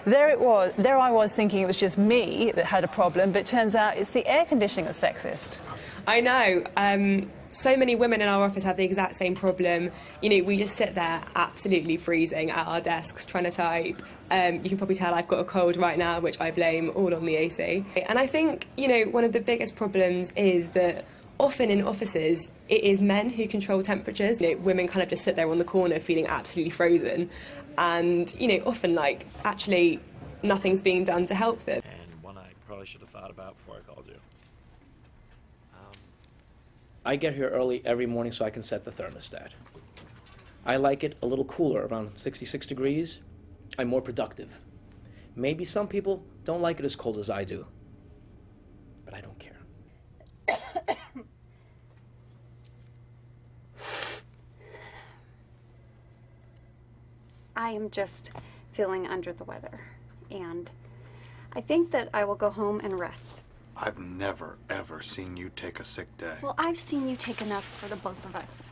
There it was. There I was thinking it was just me that had a problem, but it turns out it's the air conditioning that's sexist. I know. So many women in our office have the exact same problem. You know, we just sit there absolutely freezing at our desks trying to type. You can probably tell I've got a cold right now, which I blame all on the AC. And I think, you know, one of the biggest problems is that often in offices, it is men who control temperatures. You know, women kind of just sit there on the corner feeling absolutely frozen. And, you know, often, like, actually nothing's being done to help them. And one I probably should have thought about before I called you. I get here early every morning so I can set the thermostat. I like it a little cooler, around 66 degrees. I'm more productive. Maybe some people don't like it as cold as I do, but I don't care. I am just feeling under the weather, and I think that I will go home and rest. I've never, ever seen you take a sick day. Well, I've seen you take enough for the both of us.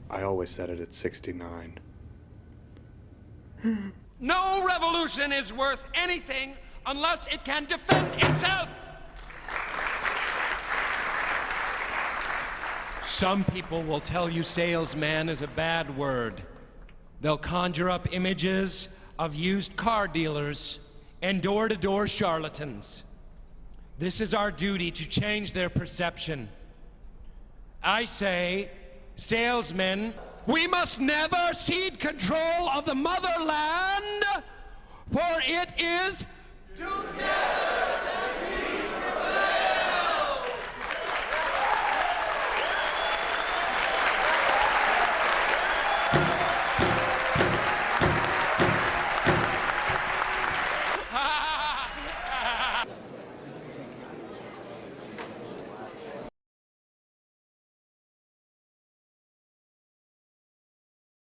I always said it at 69. No revolution is worth anything unless it can defend itself. Some people will tell you salesman is a bad word. They'll conjure up images of used car dealers and door-to-door charlatans. This is our duty to change their perception. I say, salesmen, we must never cede control of the motherland, for it is together